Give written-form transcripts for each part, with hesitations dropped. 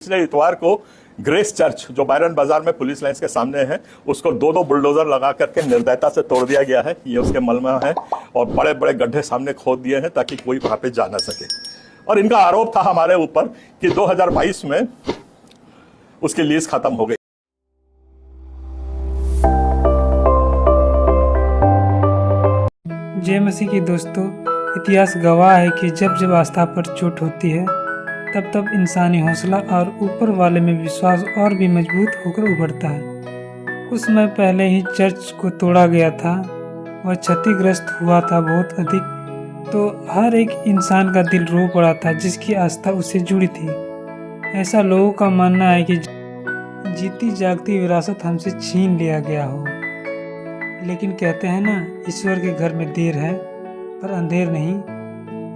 पिछले इतवार को ग्रेस चर्च जो बायरन बाजार में पुलिस लाइंस के सामने है, उसको दो दो बुलडोजर लगा करके निर्दयता से तोड़ दिया गया है। ये उसके मलमा है और बड़े बड़े गड्ढे सामने खोद दिए हैं ताकि कोई वहां पे जा ना सके। और इनका आरोप था हमारे ऊपर कि 2022 में उसकी लीज खत्म हो गई। जय मसीह के दोस्तों, इतिहास गवाह है कि जब जब आस्था पर चोट होती है तब तब इंसानी हौसला और ऊपर वाले में विश्वास और भी मजबूत होकर उभरता है। कुछ समय पहले ही चर्च को तोड़ा गया था, वह क्षतिग्रस्त हुआ था बहुत अधिक, तो हर एक इंसान का दिल रो पड़ा था जिसकी आस्था उससे जुड़ी थी। ऐसा लोगों का मानना है कि जीती जागती विरासत हमसे छीन लिया गया हो, लेकिन कहते हैं ना, ईश्वर के घर में देर है पर अंधेर नहीं।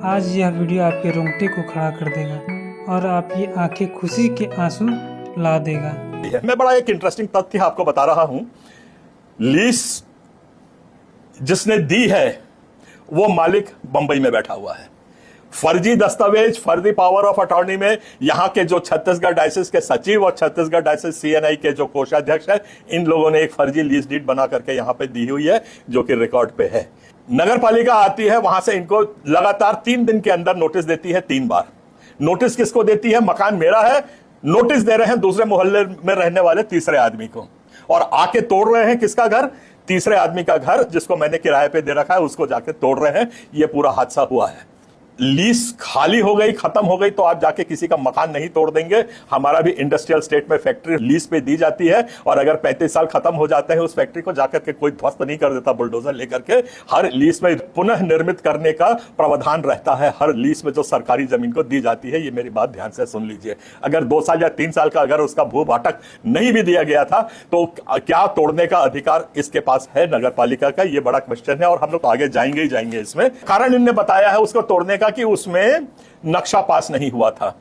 आज यह वीडियो आपके रोंगटे को खड़ा कर देगा और आपकी आंखें खुशी के आंसू ला देगा। मैं बड़ा एक इंटरेस्टिंग तथ्य आपको बता रहा हूं। लीज जिसने दी है वो मालिक बंबई में बैठा हुआ है। फर्जी दस्तावेज, फर्जी पावर ऑफ अटॉर्नी में यहां के जो छत्तीसगढ़ डायसिस के सचिव और छत्तीसगढ़ डायसिस सीएनआई के जो कोषाध्यक्ष है, इन लोगों ने एक फर्जी लीज डीड बना करके यहां पे दी हुई है जो कि रिकॉर्ड पे है। नगर पालिका आती है, वहां से इनको लगातार 3 दिन के अंदर नोटिस देती है। 3 बार नोटिस किसको देती है? मकान मेरा है, नोटिस दे रहे हैं दूसरे मोहल्ले में रहने वाले तीसरे आदमी को, और आके तोड़ रहे हैं किसका घर? तीसरे आदमी का घर जिसको मैंने किराए पे दे रखा है, उसको जाके तोड़ रहे हैं। ये पूरा हादसा हुआ है। लीज खाली हो गई, खत्म हो गई, तो आप जाके किसी का मकान नहीं तोड़ देंगे। हमारा भी इंडस्ट्रियल स्टेट में फैक्ट्री लीज पे दी जाती है, और अगर 35 साल खत्म हो जाते हैं उस फैक्ट्री को, जाकर के कोई ध्वस्त नहीं कर देता बुलडोजर लेकर के। हर लीज में पुनः निर्मित करने का प्रावधान रहता है, हर लीज में जो सरकारी जमीन को दी जाती है। ये मेरी बात ध्यान से सुन लीजिए। अगर 2 साल या 3 साल का अगर उसका भू भाटक नहीं भी दिया गया था तो क्या तोड़ने का अधिकार इसके पास है नगर पालिका का? ये बड़ा क्वेश्चन है, और हम लोग तो आगे जाएंगे ही जाएंगे इसमें। कारण इनने बताया है उसको तोड़ने कि उसमें नक्शा पास नहीं हुआ था।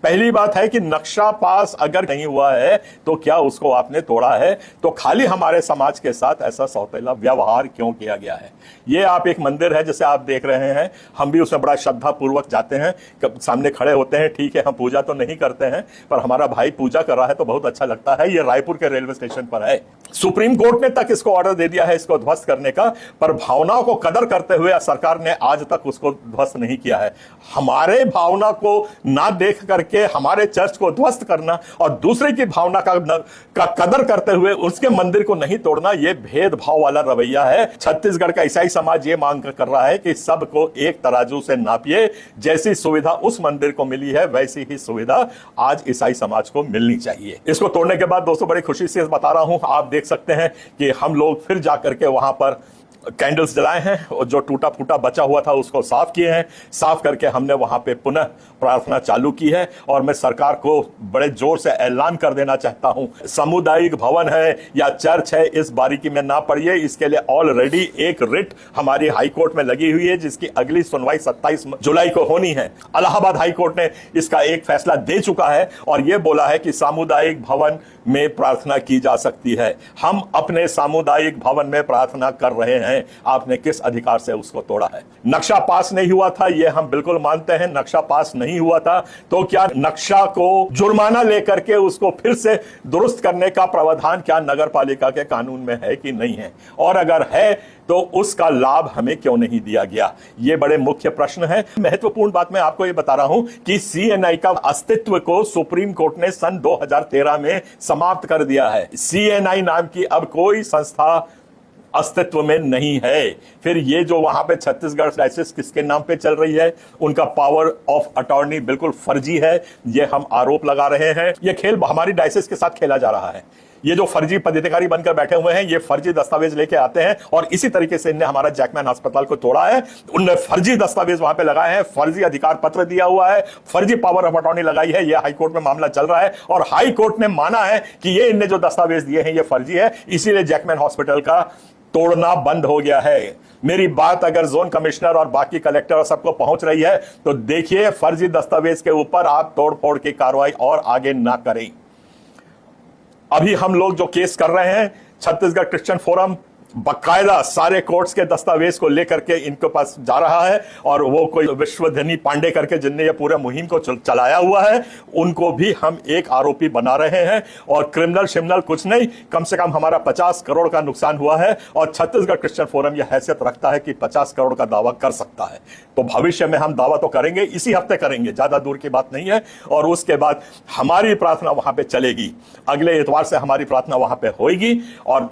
पहली बात है कि नक्शा पास अगर नहीं हुआ है तो क्या उसको आपने तोड़ा है? तो खाली हमारे समाज के साथ ऐसा सौतेला व्यवहार क्यों किया गया है? ये आप एक मंदिर है जैसे आप देख रहे हैं, हम भी उसमें बड़ा श्रद्धा पूर्वक जाते हैं, सामने खड़े होते हैं। ठीक है, हम पूजा तो नहीं करते हैं, पर हमारा भाई पूजा कर रहा है तो बहुत अच्छा लगता है। ये रायपुर के रेलवे स्टेशन पर है। सुप्रीम कोर्ट ने तक इसको ऑर्डर दे दिया है इसको ध्वस्त करने का, पर भावनाओं को कदर करते हुए सरकार ने आज तक उसको ध्वस्त नहीं किया है। हमारे भावना को ना देख करके हमारे चर्च को ध्वस्त करना और दूसरे की भावना का कदर करते हुए उसके मंदिर को नहीं तोड़ना, यह भेदभाव वाला रवैया है। छत्तीसगढ़ का ईसाई समाज यह मांग कर रहा है कि सबको एक तराजू से नापिए। जैसी सुविधा उस मंदिर को मिली है वैसी ही सुविधा आज ईसाई समाज को मिलनी चाहिए। इसको तोड़ने के बाद दोस्तों बड़ी खुशी से बता रहा हूं, आप देख सकते हैं कि हम लोग फिर जाकर के वहां पर कैंडल्स जलाए हैं और जो टूटा फूटा बचा हुआ था उसको साफ किए हैं। साफ करके हमने वहां पे पुनः प्रार्थना चालू की है। और मैं सरकार को बड़े जोर से ऐलान कर देना चाहता हूं, सामुदायिक भवन है या चर्च है, इस बारीकी में ना पड़िए। इसके लिए ऑलरेडी एक रिट हमारी हाई कोर्ट में लगी हुई है जिसकी अगली सुनवाई 27 जुलाई को होनी है। इलाहाबाद हाई कोर्ट ने इसका एक फैसला दे चुका है और यह बोला है कि सामुदायिक भवन में प्रार्थना की जा सकती है। हम अपने सामुदायिक भवन में प्रार्थना कर रहे हैं, आपने किस अधिकार से उसको तोड़ा है? नक्शा पास नहीं हुआ था, यह हम बिल्कुल मानते हैं। नक्शा पास नहीं हुआ था तो क्या नक्शा को जुर्माना लेकर के उसको फिर से दुरुस्त करने का प्रावधान क्या नगर पालिका के कानून में है कि नहीं है? और अगर है तो उसका लाभ हमें क्यों नहीं दिया गया? ये बड़े मुख्य प्रश्न है। महत्वपूर्ण बात मैं आपको ये बता रहा हूं कि सीएनआई का अस्तित्व को सुप्रीम कोर्ट ने सन 2013 में समाप्त कर दिया है। सीएनआई नाम की अब कोई संस्था अस्तित्व में नहीं है। फिर ये जो वहां पे छत्तीसगढ़ डायसिस किसके नाम पे चल रही है, उनका पावर ऑफ अटॉर्नी बिल्कुल फर्जी है, ये हम आरोप लगा रहे हैं। ये खेल हमारी डायसिस के साथ खेला जा रहा है। ये जो फर्जी पदाधिकारी बनकर बैठे हुए हैं, ये फर्जी दस्तावेज लेके आते हैं, और इसी तरीके से इन्हें हमारा जैकमैन अस्पताल को तोड़ा है। उनने फर्जी दस्तावेज वहां पे लगाए हैं, फर्जी अधिकार पत्र दिया हुआ है, फर्जी पावर ऑफ अटॉर्नी लगाई है। ये हाई कोर्ट में मामला चल रहा है और हाई कोर्ट ने माना है कि ये इनने जो दस्तावेज दिए हैं ये फर्जी है, इसीलिए जैकमैन हॉस्पिटल का तोड़ना बंद हो गया है। मेरी बात अगर जोन कमिश्नर और बाकी कलेक्टर और सबको पहुंच रही है तो देखिए, फर्जी दस्तावेज के ऊपर आप तोड़फोड़ की कार्रवाई और आगे ना करें। अभी हम लोग जो केस कर रहे हैं, छत्तीसगढ़ क्रिश्चियन फोरम बकायदा सारे कोर्ट्स के दस्तावेज को लेकर के इनके पास जा रहा है, और वो कोई विश्वधनी पांडे करके जिनने ये पूरे मुहिम को चलाया हुआ है, उनको भी हम एक आरोपी बना रहे हैं। और क्रिमिनल शिमिनल कुछ नहीं, कम से कम हमारा 50 करोड़ का नुकसान हुआ है, और छत्तीसगढ़ क्रिश्चियन फोरम यह हैसियत रखता है कि 50 करोड़ का दावा कर सकता है। तो भविष्य में हम दावा तो करेंगे, इसी हफ्ते करेंगे, ज्यादा दूर की बात नहीं है। और उसके बाद हमारी प्रार्थना वहां पे चलेगी, अगले इतवार से हमारी प्रार्थना वहां पे होगी। और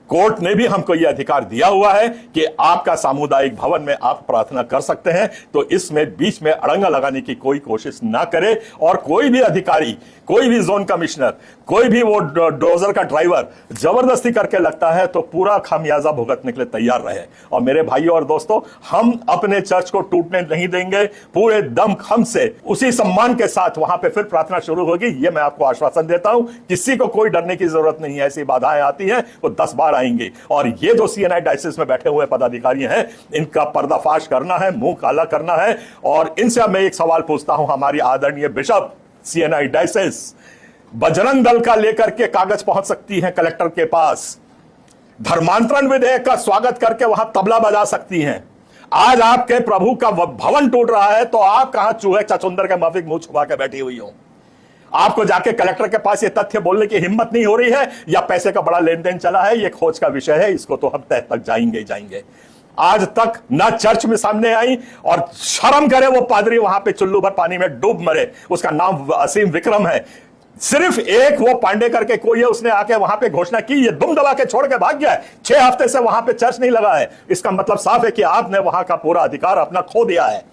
कोर्ट ने भी हमको यह अधिकार दिया हुआ है कि आपका सामुदायिक भवन में आप प्रार्थना कर सकते हैं, तो इसमें बीच में अड़ंगा लगाने की कोई कोशिश ना करे। और कोई भी अधिकारी, कोई भी जोन कमिश्नर, कोई भी वो डोजर का ड्राइवर जबरदस्ती करके लगता है तो पूरा खामियाजा भुगतने के लिए तैयार रहे। और मेरे भाइयों और दोस्तों, हम अपने चर्च को टूटने नहीं देंगे, पूरे दमखम से उसी सम्मान के साथ वहां पे फिर प्रार्थना शुरू होगी, ये मैं आपको आश्वासन देता हूं। किसी को कोई डरने की जरूरत नहीं है, ऐसी बाधाएं आती हैं वो 10 बार आएंगे। और ये जो सीएनआई डायसिस में बैठे हुए पदाधिकारी हैं, इनका पर्दाफाश करना है, मुंह काला करना है। और इनसे अब मैं एक सवाल पूछता हूं, हमारी आदरणीय bishop CNI diocese Bajrang Dal का लेकर के कागज पहुंच सकती हैं कलेक्टर के पास, धर्मांतरण विधेयक का स्वागत करके वहां तबला बजा सकती हैं। आज आपके प्रभु का भवन टूट रहा है तो आप कहां चूहे चचुंदर के माफिक मुंह छुपा के बैठी हुई हो? आपको जाके कलेक्टर के पास ये तथ्य बोलने की हिम्मत नहीं हो रही है, या पैसे का बड़ा लेन देन चला है? ये खोज का विषय है, इसको तो हम तह तक जाएंगे ही जाएंगे। आज तक ना चर्च में सामने आई, और शर्म करे वो पादरी वहां पे चुल्लू भर पानी में डूब मरे, उसका नाम असीम विक्रम है। सिर्फ एक वो पांडे करके कोई है, उसने आके वहां पे घोषणा की, ये दुम दबा के छोड़ के भाग गया है। 6 हफ्ते से वहां पे चर्च नहीं लगा है। इसका मतलब साफ है कि आपने वहां का पूरा अधिकार अपना खो दिया है।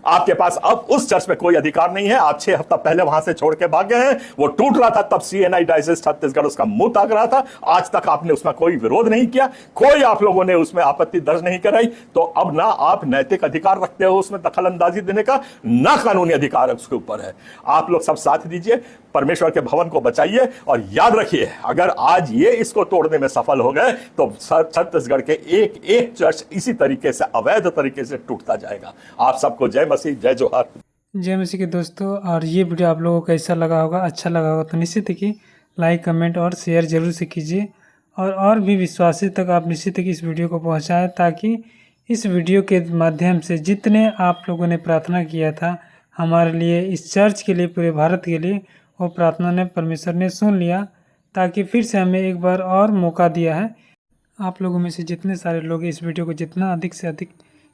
आपके पास अब उस चर्च में कोई अधिकार नहीं है। आप 6 हफ्ता पहले वहां से छोड़ के भाग गए हैं। वो टूट रहा था, तब सीएनआई डायसिस छत्तीसगढ़ उसका मुंह ताक रहा था। आज तक आपने उसमें कोई विरोध नहीं किया, कोई आप लोगों ने उसमें आपत्ति दर्ज नहीं कराई। तो अब ना आप नैतिक अधिकार रखते हो उसमें दखल अंदाजी देने का, ना कानूनी अधिकार उसके ऊपर है। आप लोग सब साथ दीजिए, परमेश्वर के भवन को बचाइए। और याद रखिए, अगर आज ये इसको तोड़ने में सफल हो गए तो छत्तीसगढ़ के एक एक चर्च इसी तरीके से अवैध तरीके से टूटता जाएगा। आप सबको जय मसीह, जय जोहार। जय मसीह के दोस्तों, और ये वीडियो आप लोगों को कैसा लगा होगा? अच्छा लगा होगा तो निश्चित ही कि लाइक, कमेंट और शेयर जरूर से कीजिए। और भी विश्वासी तक आप निश्चित ही इस वीडियो को पहुंचाएं, ताकि इस वीडियो के माध्यम से जितने आप लोगों ने प्रार्थना किया था हमारे लिए, इस चर्च के लिए, पूरे भारत के लिए, वो प्रार्थना ने परमेश्वर ने सुन लिया, ताकि फिर से हमें एक बार और मौका दिया है। आप लोगों में से जितने सारे लोग इस वीडियो को जितना अधिक से अधिक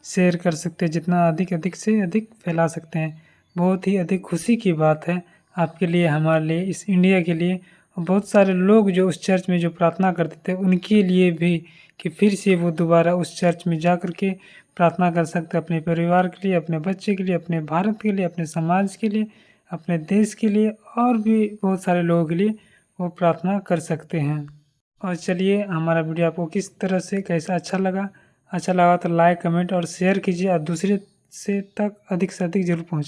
शेयर कर सकते हैं, जितना अधिक से अधिक फैला सकते हैं, बहुत ही अधिक खुशी की बात है आपके लिए, हमारे लिए, इस इंडिया के लिए। और बहुत सारे लोग जो उस चर्च में जो प्रार्थना करते थे उनके लिए भी, कि फिर से वो दोबारा उस चर्च में जा कर के प्रार्थना कर सकते हैं, अपने परिवार के लिए, अपने बच्चे के लिए, अपने भारत के लिए, अपने समाज के लिए, अपने देश के लिए, और भी बहुत सारे लोगों के लिए वो प्रार्थना कर सकते हैं। और चलिए, हमारा वीडियो आपको किस तरह से कैसा अच्छा लगा तो लाइक, कमेंट और शेयर कीजिए, और दूसरे से तक अधिक से अधिक जरूर पहुँचाइए।